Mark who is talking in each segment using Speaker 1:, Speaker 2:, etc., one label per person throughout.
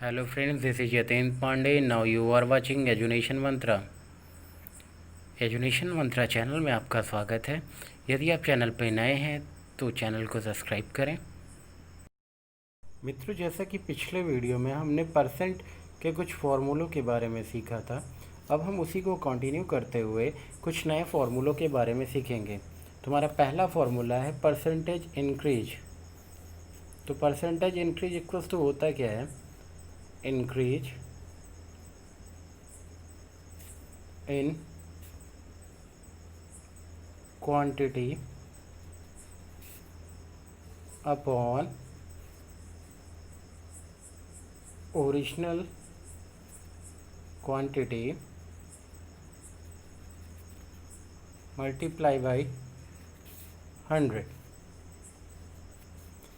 Speaker 1: Hello friends, this is Yatin Pandey. Now you are watching Education Mantra. Education Mantra channel में आपका स्वागत है। यदि आप चैनल पर नए हैं तो चैनल को सब्सक्राइब करें। मित्रों, जैसा कि पिछले वीडियो में हमने परसेंट के कुछ फार्मूलों के बारे में सीखा था, अब हम उसी को कंटिन्यू करते हुए कुछ नए फार्मूलों के बारे में सीखेंगे। तुम्हारा पहला फार्मूला है परसेंटेज इंक्रीज। तो परसेंटेज इंक्रीज इक्वल्स टू होता क्या है? Increase in quantity upon original quantity multiply by 100।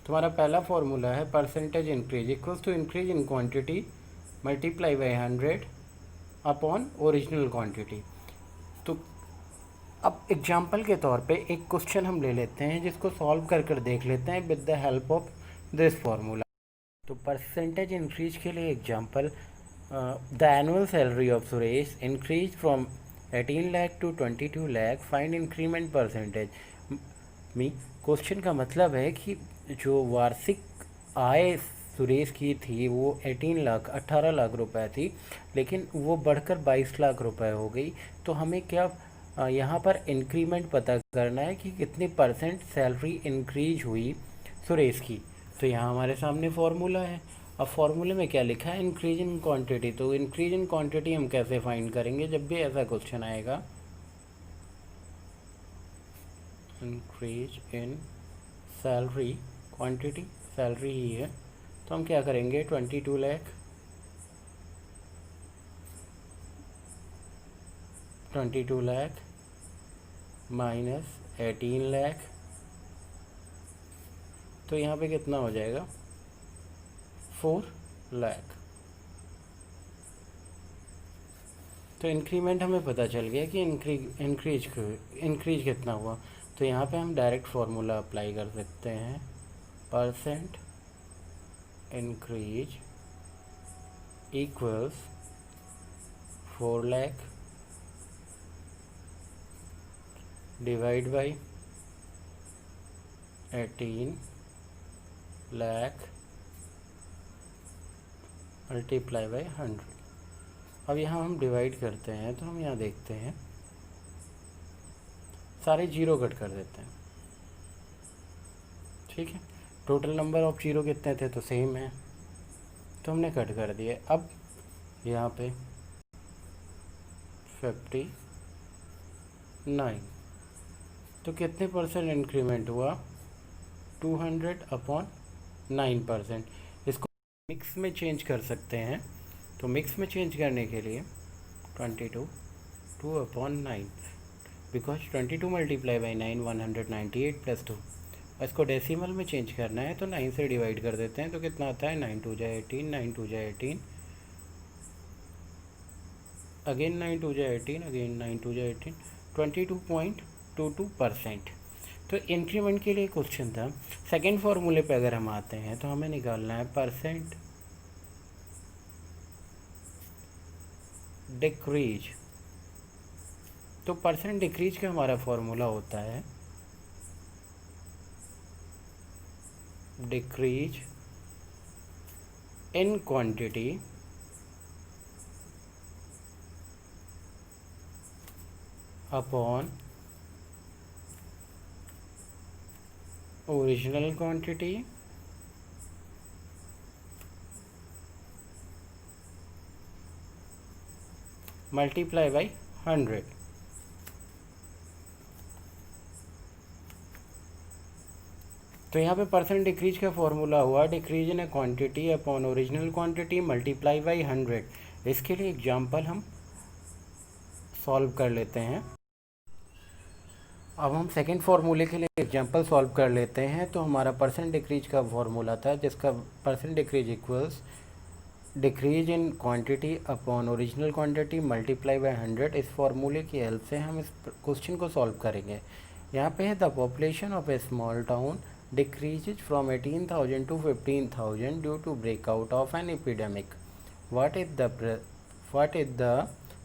Speaker 1: तुम्हारा पहला फॉर्मूला है percentage increase equals to increase in quantity multiply by 100 upon original quantity. तो अब एग्जाम्पल के तौर पे एक क्वेश्चन हम ले लेते हैं जिसको सॉल्व कर कर देख लेते हैं with the help of this formula. तो परसेंटेज इंक्रीज के लिए example, the annual salary of Suresh increase from 18 lakh to 22 lakh, find increment percentage. मी क्वेश्चन का मतलब है कि जो वार्षिक आय सुरेश की थी वो 18 लाख रुपए थी, लेकिन वो बढ़कर 22 लाख रुपए हो गई। तो हमें क्या यहाँ पर इंक्रीमेंट पता करना है कि कितनी परसेंट सैलरी इंक्रीज हुई सुरेश की। तो यहाँ हमारे सामने फॉर्मूला है। अब फॉर्मूले में क्या लिखा है? Increase in quantity. तो इंक्रीज इन क्वांटिटी हम कैसे फाइंड करेंगे जब भी ऐसा क्वेश्चन आएगा? Increase in salary, quantity salary ही है, तो हम क्या करेंगे? 22 लाख 22 लाख माइनस 18 लाख, तो यहाँ पे कितना हो जाएगा? 4 लाख। तो इंक्रीमेंट हमें पता चल गया कि इंक्रीज कितना हुआ। तो यहाँ पे हम डायरेक्ट फार्मूला अप्लाई कर सकते हैं। Percent increase equals 4 lakh divide by 18 lakh multiply by 100। अब यहाँ हम डिवाइड करते हैं तो हम यहाँ देखते हैं सारे जीरो कट कर देते हैं। ठीक है, टोटल नंबर ऑफ जीरो कितने थे? तो सेम है, तो हमने कट कर दिए। अब यहाँ पे 59, तो कितने परसेंट इंक्रीमेंट हुआ? 200 अपॉन 9%। इसको मिक्स में चेंज कर सकते हैं। तो मिक्स में चेंज करने के लिए 22 2 upon 9, because 22 multiply by 9 198 plus 2। इसको डेसिमल में चेंज करना है तो 9 से डिवाइड कर देते हैं। तो कितना आता है? 9 2 जा 18, 9 2 जा 18, अगेन 9 2 जा 18, अगेन 9 2 जा 18, 22.22%। तो इंक्रीमेंट के लिए क्वेश्चन था। सेकेंड फार्मूले पे अगर हम आते हैं तो हमें निकालना है परसेंट डिक्रीज। तो परसेंट डिक्रीज का हमारा फॉर्मूला होता है decrease in quantity upon original quantity multiply by 100। तो यहाँ पे परसेंट डिक्रीज का फॉर्मूला हुआ decrease in A quantity upon original quantity multiply by 100। इसके लिए एग्जांपल हम सॉल्व कर लेते हैं। अब हम सेकेंड फार्मूले के लिए एग्जांपल सॉल्व कर लेते हैं। तो हमारा परसेंट डिक्रीज का फॉर्मूला था जिसका percent decrease equals decrease in quantity upon original quantity multiply by 100। इस फार्मूले की हेल्प से हम इस क्वेश्चन को सॉल्व करेंगे। यहाँ पे है the population of A small town decreases from 18,000 to 15,000 due to breakout of an epidemic. What is the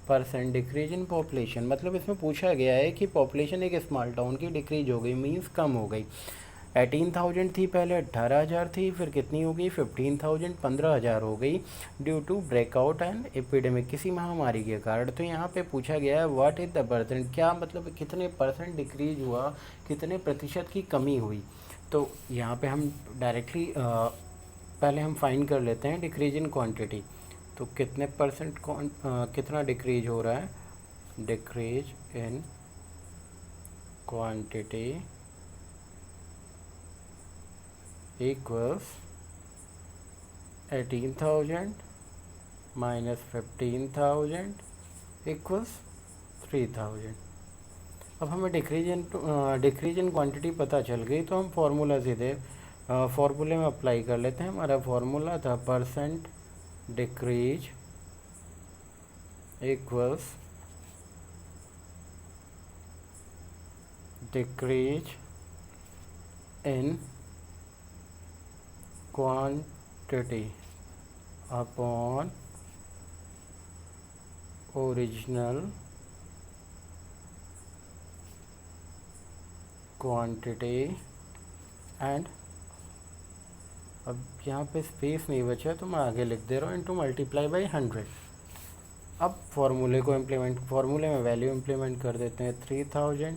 Speaker 1: percent decrease in population? मतलब इसमें पूछा गया है कि पॉपुलेशन एक स्मॉल टाउन की डिक्रीज हो गई, मीन्स कम हो गई। 18,000 थी पहले, 18,000 थी, फिर कितनी हो गई 15,000, 15,000 हो गई due to breakout and epidemic, किसी महामारी के कारण। तो यहाँ पे पूछा गया है व्हाट इज़ द परसेंट, क्या मतलब कितने परसेंट डिक्रीज हुआ, कितने प्रतिशत की कमी हुई। तो यहाँ पे हम डायरेक्टली पहले हम फाइंड कर लेते हैं डिक्रीज इन क्वांटिटी। तो कितने परसेंट कितना डिक्रीज हो रहा है, decrease in quantity equals 18,000 minus 15,000 equals 3,000। अब हमें डिक्रीज इन क्वांटिटी पता चल गई, तो हम फार्मूला सीधे फार्मूले में अप्लाई कर लेते हैं। हमारा फार्मूला था percent decrease equals decrease in quantity upon original quantity and, अब यहाँ पे स्पेस नहीं बचा तो मैं आगे लिख दे रहा हूँ, इनटू मल्टीप्लाई बाई 100। अब फॉर्मूले में वैल्यू इम्प्लीमेंट कर देते हैं। 3,000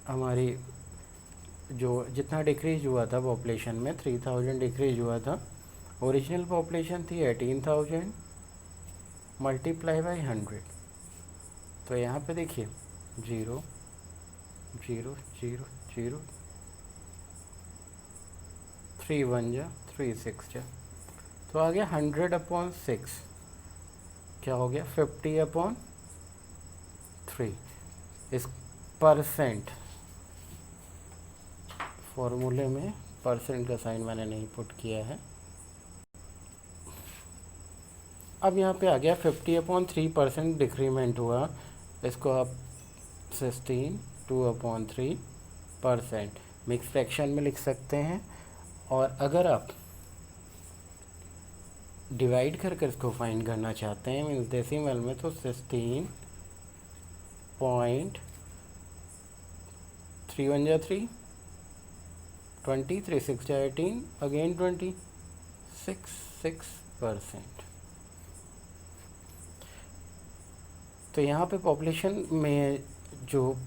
Speaker 1: हमारी जो जितना डिक्रीज हुआ था पॉपुलेशन में, 3,000 डिक्रीज हुआ था। ओरिजिनल पॉपुलेशन थी 18,000 मल्टीप्लाई बाई 100। तो यहाँ पे देखिए 0 0 0 0, 3 1 जा 3 6 जा, तो आ गया 100/6, क्या हो गया 50/3। इस परसेंट फॉर्मूले में परसेंट का साइन मैंने नहीं पुट किया है। अब यहाँ पे आ गया 50/3% डिक्रीमेंट हुआ, इसको आप 16 2/3% मिक्स फ्रैक्शन में लिख सकते हैं। और अगर आप डिवाइड कर कर इसको फाइंड करना चाहते हैं मीन्स डेसिमल में, तो 16.3 1 जा 3 20 3 6 जा 18 अगेन 20 6%। तो यहाँ पे पॉपुलेशन में जो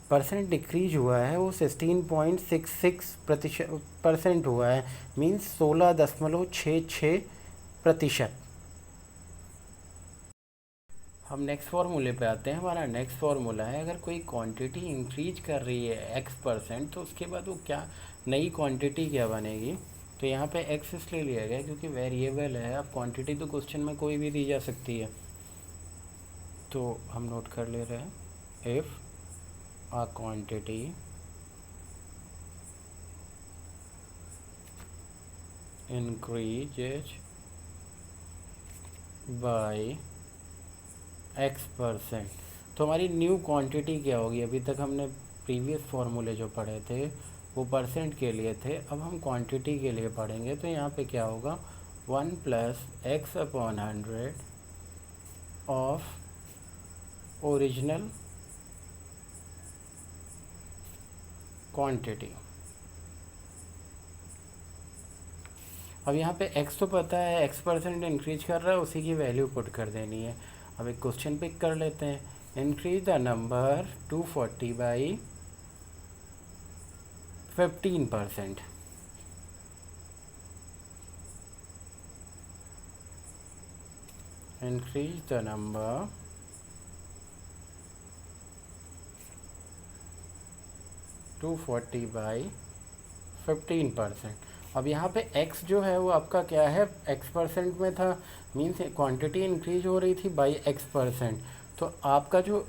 Speaker 1: परसेंट डिक्रीज हुआ है वो 16.66% हुआ है, मीन्स 16.66%। हम नेक्स्ट फार्मूले पे आते हैं। हमारा नेक्स्ट फार्मूला है, अगर कोई क्वांटिटी इंक्रीज कर रही है x%, तो उसके बाद वो क्या नई क्वांटिटी क्या बनेगी। तो यहाँ पे x इसलिए लिया गया क्योंकि वेरिएबल है। अब क्वांटिटी तो क्वेश्चन में कोई भी दी जा सकती है, तो हम नोट कर ले रहे हैं if a quantity increases by x%, तो हमारी न्यू क्वांटिटी क्या होगी। अभी तक हमने प्रीवियस फार्मूले जो पढ़े थे वो परसेंट के लिए थे, अब हम क्वांटिटी के लिए पढ़ेंगे। तो यहाँ पे क्या होगा 1 + x/100 ऑफ ओरिजिनल क्वांटिटी। अब यहाँ पे x तो पता है, x% इंक्रीज कर रहा है, उसी की वैल्यू पुट कर देनी है। अब एक क्वेश्चन पिक कर लेते हैं। Increase the number 240/15%। Increase the number 240/15%। अब यहाँ पे x जो है वो आपका क्या है, x% में था, मीन्स क्वांटिटी इंक्रीज हो रही थी बाई x%। तो आपका जो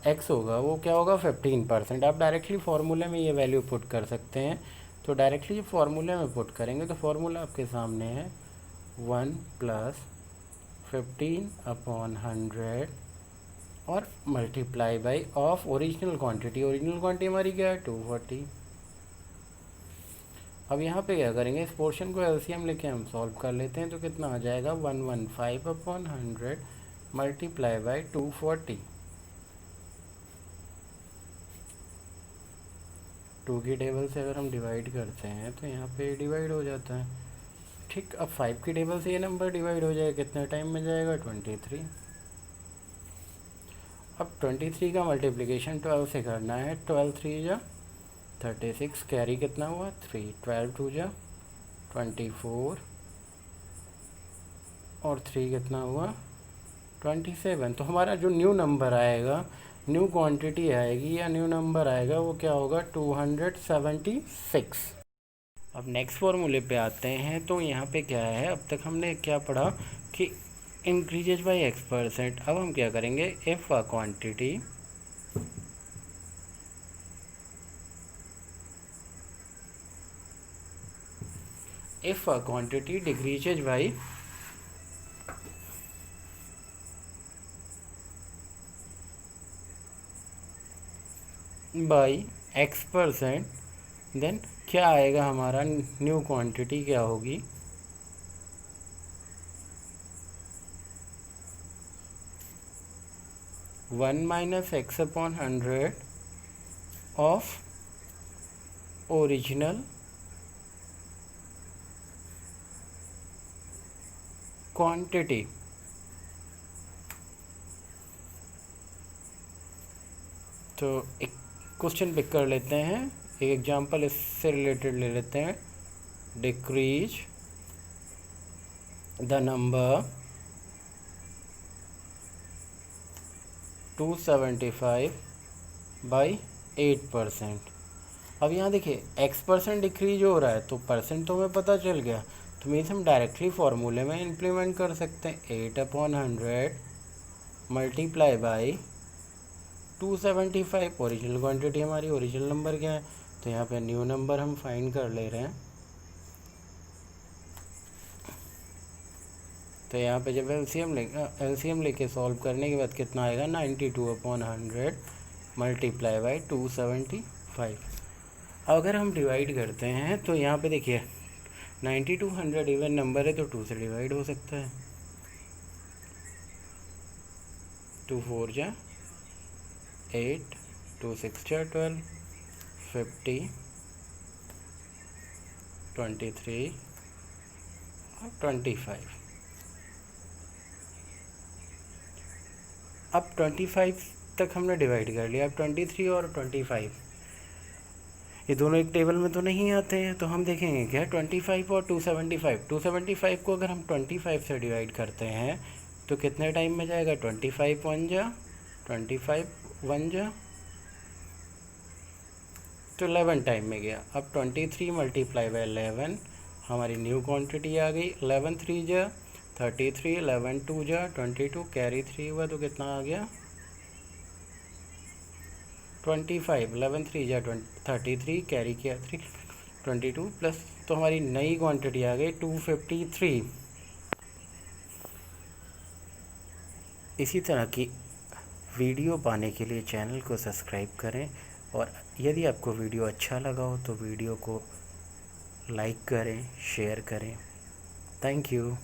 Speaker 1: x होगा वो क्या होगा 15%। आप डायरेक्टली फार्मूले में ये वैल्यू पुट कर सकते हैं। तो डायरेक्टली फार्मूले में पुट करेंगे तो फार्मूला आपके सामने है 1 + 15/100 और multiply by of original quantity. Original quantity हमारी क्या है 240। अब यहाँ पे क्या करेंगे, इस पोर्शन को एलसीएम लेके हम सॉल्व कर लेते हैं। तो कितना आ जाएगा 115/100 मल्टीप्लाई बाई 240। 2 की टेबल से अगर हम डिवाइड करते हैं तो यहाँ पे डिवाइड हो जाता है। ठीक, अब 5 की टेबल से ये नंबर डिवाइड हो जाएगा, कितने टाइम में जाएगा 23। अब 23 का मल्टीप्लिकेशन 12 से करना है। 12 3 जा 36, कैरी कितना हुआ 3, 12 2 जा 24 और 3 कितना हुआ 27। तो हमारा जो न्यू नंबर आएगा, न्यू क्वांटिटी आएगी या न्यू नंबर आएगा, वो क्या होगा 276। अब नेक्स्ट फॉर्मूले पे आते हैं। तो यहाँ पे क्या है, अब तक हमने क्या पढ़ा कि इंक्रीजेज बाय x%। अब हम क्या करेंगे, if a quantity decreases by x%, then क्या आएगा हमारा न्यू क्वांटिटी क्या होगी 1 minus x/100 of original quantity. तो एक क्वेश्चन पिक कर लेते हैं, एक एग्जांपल इससे रिलेटेड ले लेते हैं। Decrease the number 275 by 8%। अब यहाँ देखिए x% डिक्रीज हो रहा है, तो परसेंट तो हमें पता चल गया, तो मीन्स हम डायरेक्टली फार्मूले में इम्प्लीमेंट कर सकते हैं। 8/100 मल्टीप्लाई बाई 275, ओरिजिनल क्वांटिटी हमारी, ओरिजिनल नंबर क्या है, तो यहाँ पे न्यू नंबर हम फाइंड कर ले रहे हैं। तो यहाँ पे जब एलसीएम लेके सॉल्व करने के बाद कितना आएगा 92/100 मल्टीप्लाई बाई 275। अगर हम डिवाइड करते हैं तो यहाँ पे देखिए 9200 इवन नंबर है, तो 2 से डिवाइड हो सकता है। 2 4 जा 8, 2 6 जा 12, 50, 23 और 25। अब 25 तक हमने डिवाइड कर लिया। अब 23 और 25 ये दोनों एक टेबल में तो नहीं आते हैं, तो हम देखेंगे क्या 25 और 275। 275 को अगर हम 25 से डिवाइड करते हैं तो कितने टाइम में जाएगा 25 1 जा 25 1 जा, तो 11 टाइम में गया। अब 23 मल्टीप्लाई बाई 11 हमारी न्यू क्वांटिटी आ गई। 11 3 जा 33, 11 2 जा 22, कैरी 3 हुआ तो कितना आ गया 25। 11 3 जा 33, कैरी किया 3, 22 प्लस, तो हमारी नई क्वांटिटी आ गई 253। इसी तरह की वीडियो पाने के लिए चैनल को सब्सक्राइब करें, और यदि आपको वीडियो अच्छा लगा हो तो वीडियो को लाइक करें, शेयर करें। Thank you.